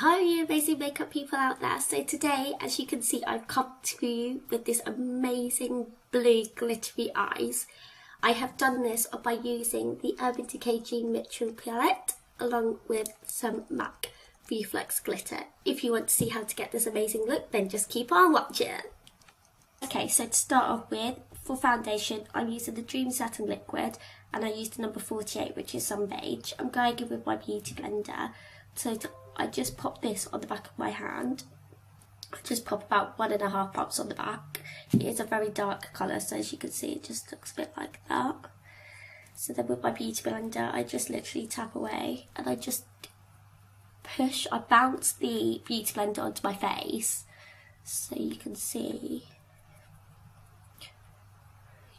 Hi you amazing makeup people out there. So today, as you can see, I've come to you with this amazing blue glittery eyes. I have done this by using the Urban Decay Jean-Mitchel palette along with some MAC Reflects glitter. If you want to see how to get this amazing look, then just keep on watching. Okay, so to start off with, for foundation, I'm using the Dream Satin liquid and I used the number 48, which is some beige. I'm going in with my beauty blender. So I just pop this on the back of my hand. I just pop about 1.5 pops on the back. It is a very dark colour, so as you can see, it just looks a bit like that. So then with my beauty blender, I just literally tap away and I just push. I bounce the beauty blender onto my face, so you can see.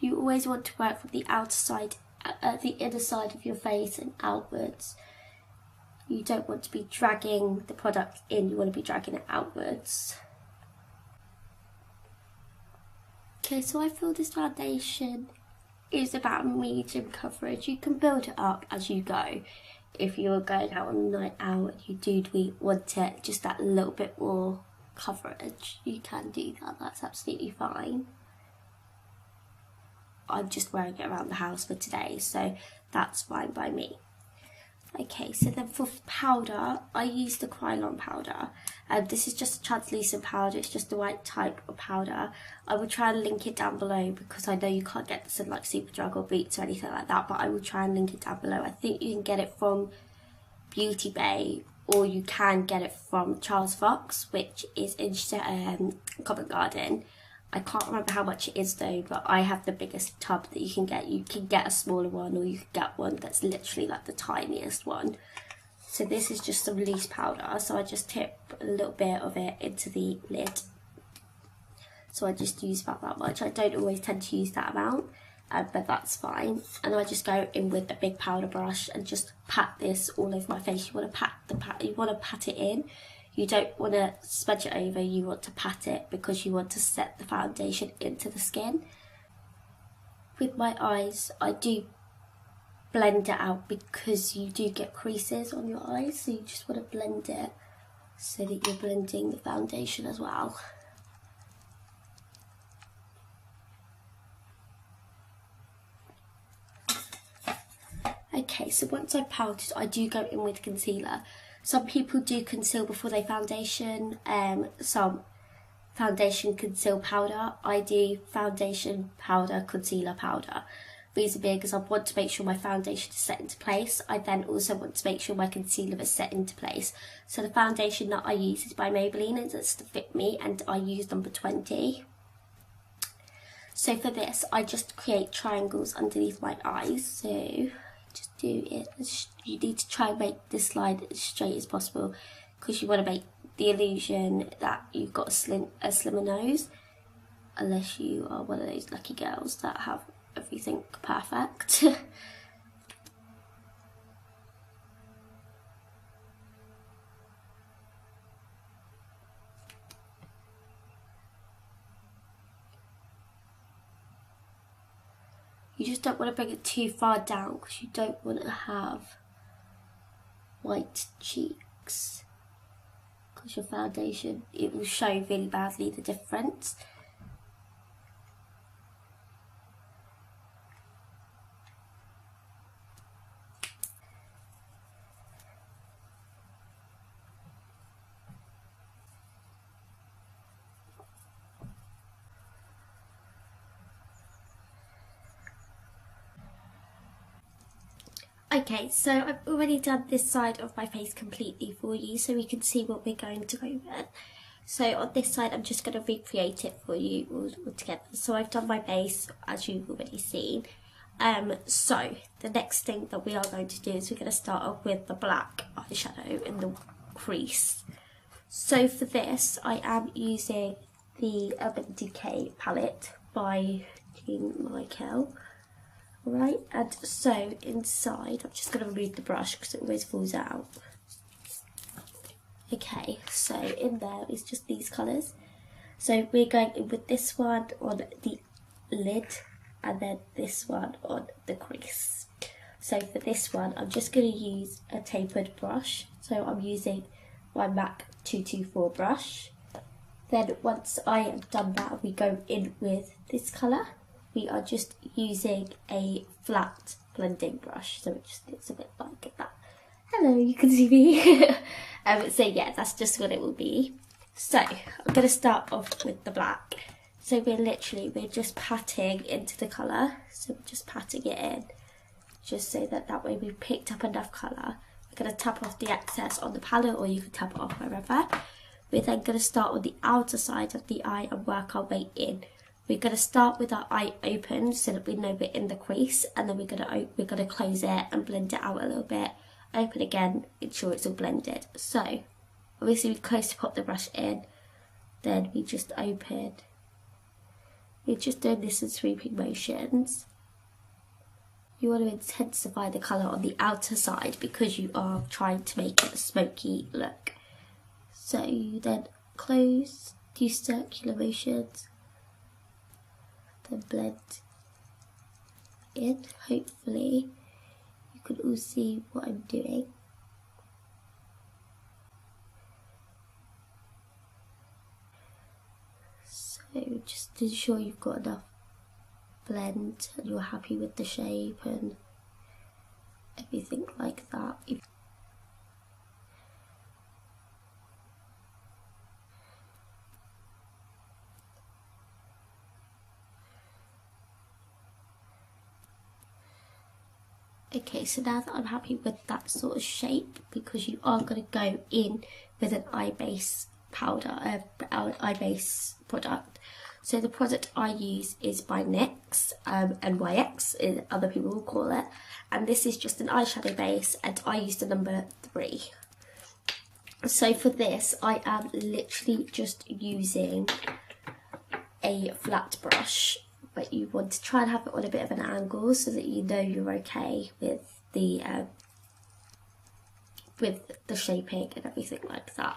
You always want to work from the outer side, the inner side of your face and outwards. You don't want to be dragging the product in, you want to be dragging it outwards. Okay, so I feel this foundation is about medium coverage. You can build it up as you go. If you're going out on a night out and you do want it just that little bit more coverage, you can do that, that's absolutely fine. I'm just wearing it around the house for today, so that's fine by me. Okay, so then for powder, I use the KRYOLAN powder. This is just a translucent powder, it's just the right type of powder. I will try and link it down below because I know you can't get this in like Superdrug or Boots or anything like that, but I will try and link it down below. I think you can get it from Beauty Bay or you can get it from Charles Fox, which is in Covent Garden. I can't remember how much it is though, but I have the biggest tub that you can get. You can get a smaller one or you can get one that's literally like the tiniest one. So this is just some loose powder, so I just tip a little bit of it into the lid. So I just use about that much. I don't always tend to use that amount, but that's fine. And I just go in with a big powder brush and just pat this all over my face. You want to pat it in. You don't want to smudge it over, you want to pat it because you want to set the foundation into the skin. With my eyes, I do blend it out because you do get creases on your eyes, so you just want to blend it so that you're blending the foundation as well. Okay, so once I've powdered, I do go in with concealer. Some people do conceal before they foundation, some foundation conceal powder. I do foundation powder, concealer powder. Reason being is I want to make sure my foundation is set into place. I then also want to make sure my concealer is set into place. So the foundation that I use is by Maybelline and it's the FitME and I use number 20. So for this, I just create triangles underneath my eyes. So just do it. You need to try and make this line as straight as possible because you want to make the illusion that you've got a slimmer nose, unless you are one of those lucky girls that have everything perfect. You just don't want to bring it too far down because you don't want to have white cheeks because your foundation, it will show really badly the difference. Okay, so I've already done this side of my face completely for you so we can see what we're going to go with. So on this side I'm just going to recreate it for you all together. So I've done my base as you've already seen. So the next thing that we are going to do is we're going to start off with the black eyeshadow in the crease. So for this I am using the Urban Decay palette by Jean-Mitchel. Right, and so inside, I'm just going to remove the brush because it always falls out. Okay, so in there is just these colours. So we're going in with this one on the lid and then this one on the crease. So for this one, I'm just going to use a tapered brush. So I'm using my MAC 224 brush. Then once I have done that, we go in with this colour. We are just using a flat blending brush, so it just looks a bit like that. Hello, you can see me. So yeah, that's just what it will be. So I'm going to start off with the black. So we're just patting into the colour. So we're just patting it in, just so that way we've picked up enough colour. We're going to tap off the excess on the palette, or you can tap it off wherever. We're then going to start on the outer side of the eye and work our way in. We're going to start with our eye open so that we know we're in the crease, and then we're going to close it and blend it out a little bit. Open again, ensure it's all blended. So obviously we close to pop the brush in, then we just open. We're just doing this in sweeping motions. You want to intensify the colour on the outer side because you are trying to make it a smoky look. So you then close, do circular motions, then blend in. Hopefully you can all see what I'm doing. So just ensure you've got enough blend and you're happy with the shape and everything like that. Okay, so now that I'm happy with that sort of shape, because you are going to go in with an eye base powder, eye base product. So the product I use is by NYX, NYX, other people will call it, and this is just an eyeshadow base, and I use the number 3. So for this, I am literally just using a flat brush, but you want to try and have it on a bit of an angle so that you know you're okay with the shaping and everything like that.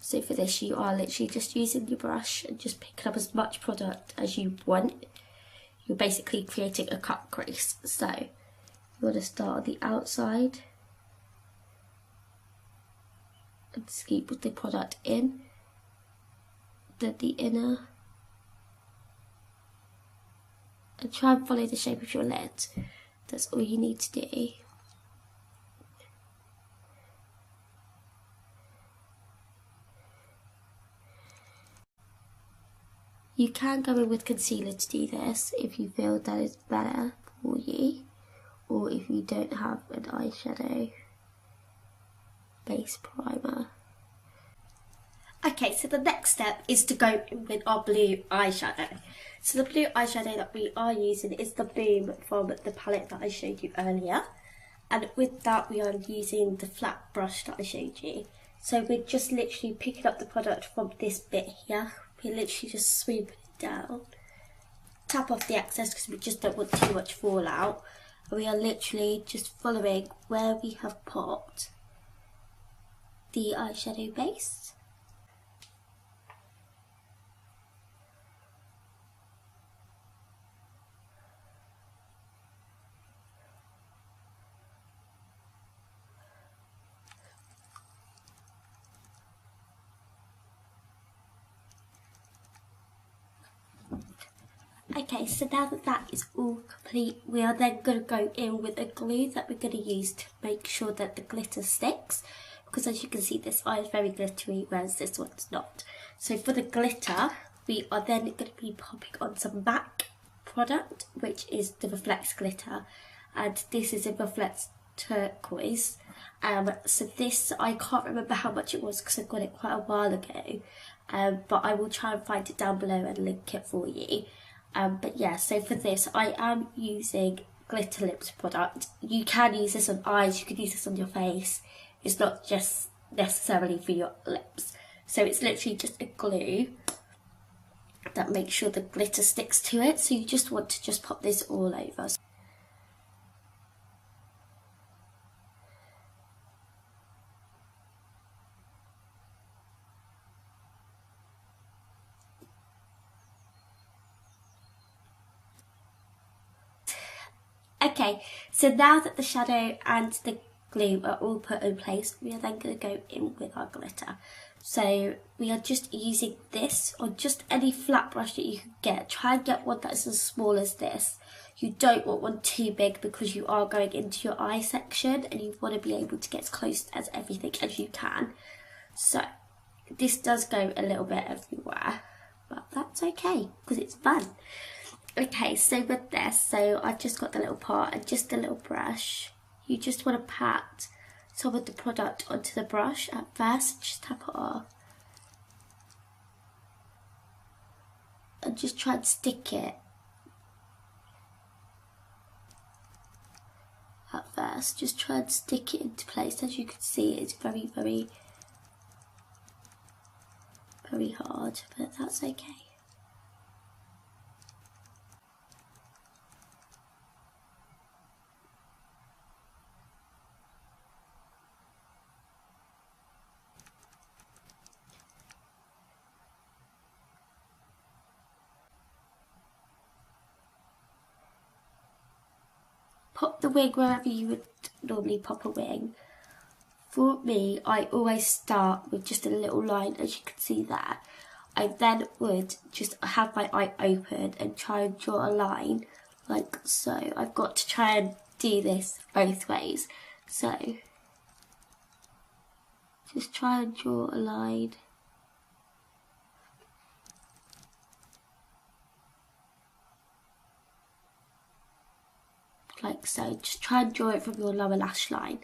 So for this, you are literally just using your brush and just picking up as much product as you want. You're basically creating a cut crease. So you want to start on the outside and scoop the product in, then the inner, and try and follow the shape of your lid. That's all you need to do. You can go in with concealer to do this if you feel that is better for you, or if you don't have an eyeshadow base primer. Okay, so the next step is to go in with our blue eyeshadow. So the blue eyeshadow that we are using is the Boom from the palette that I showed you earlier. And with that, we are using the flat brush that I showed you. So we're just literally picking up the product from this bit here. We're literally just swooping it down. Tap off the excess because we just don't want too much fallout. And we are literally just following where we have popped the eyeshadow base. Okay, so now that that is all complete, we are then going to go in with a glue that we're going to use to make sure that the glitter sticks. Because as you can see, this eye is very glittery, whereas this one's not. So for the glitter, we are then going to be popping on some MAC product, which is the Reflects glitter. And this is a Reflects Turquoise. So this, I can't remember how much it was because I got it quite a while ago. But I will try and find it down below and link it for you. But yeah, so for this, I am using Glitter Lips product. You can use this on eyes, you can use this on your face. It's not just necessarily for your lips. So it's literally just a glue that makes sure the glitter sticks to it. So you just want to just pop this all over. Okay, so now that the shadow and the glue are all put in place, we are then going to go in with our glitter. So we are just using this on just any flat brush that you can get. Try and get one that is as small as this. You don't want one too big because you are going into your eye section and you want to be able to get as close as everything as you can. So this does go a little bit everywhere, but that's okay because it's fun. Okay, so with this, so I've just got the little part and just a little brush. You just want to pat some of the product onto the brush at first, just tap it off. And just try and stick it at first. Just try and stick it into place. As you can see, it's very, very, very hard, but that's okay. Pop the wing wherever you would normally pop a wing. For me, I always start with just a little line, as you can see there. I then would just have my eye open and try and draw a line like so. I've got to try and do this both ways. So just try and draw a line. Like so, just try and draw it from your lower lash line.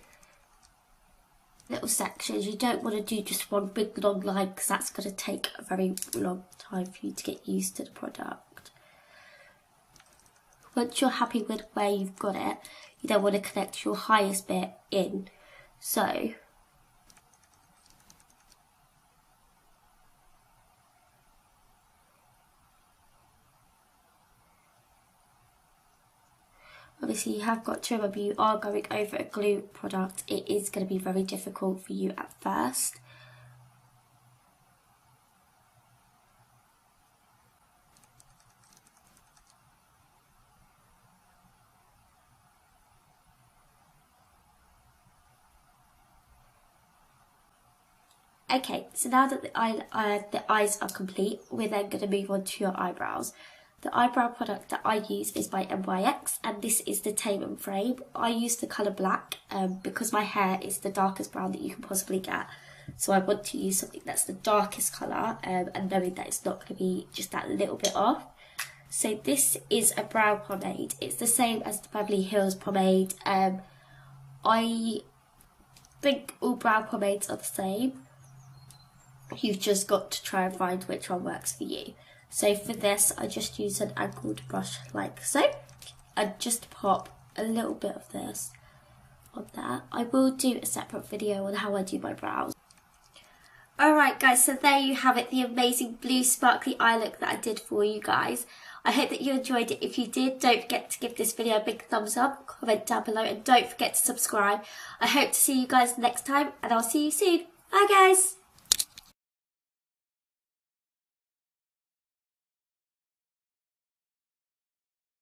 Little sections, you don't want to do just one big long line because that's going to take a very long time for you to get used to the product. Once you're happy with where you've got it, you then want to connect your highest bit in. So obviously you have got to remember you are going over a glue product. It is going to be very difficult for you at first. Okay, so now that the eyes are complete, we're then going to move on to your eyebrows. The eyebrow product that I use is by NYX, and this is the Tame and Frame. I use the colour black because my hair is the darkest brown that you can possibly get. So I want to use something that's the darkest colour and knowing that it's not going to be just that little bit off. So this is a brow pomade. It's the same as the Beverly Hills pomade. I think all brow pomades are the same. You've just got to try and find which one works for you. So for this, I just use an angled brush like so. And just pop a little bit of this on there. I will do a separate video on how I do my brows. Alright guys, so there you have it, the amazing blue sparkly eye look that I did for you guys. I hope that you enjoyed it. If you did, don't forget to give this video a big thumbs up, comment down below, and don't forget to subscribe. I hope to see you guys next time, and I'll see you soon. Bye guys!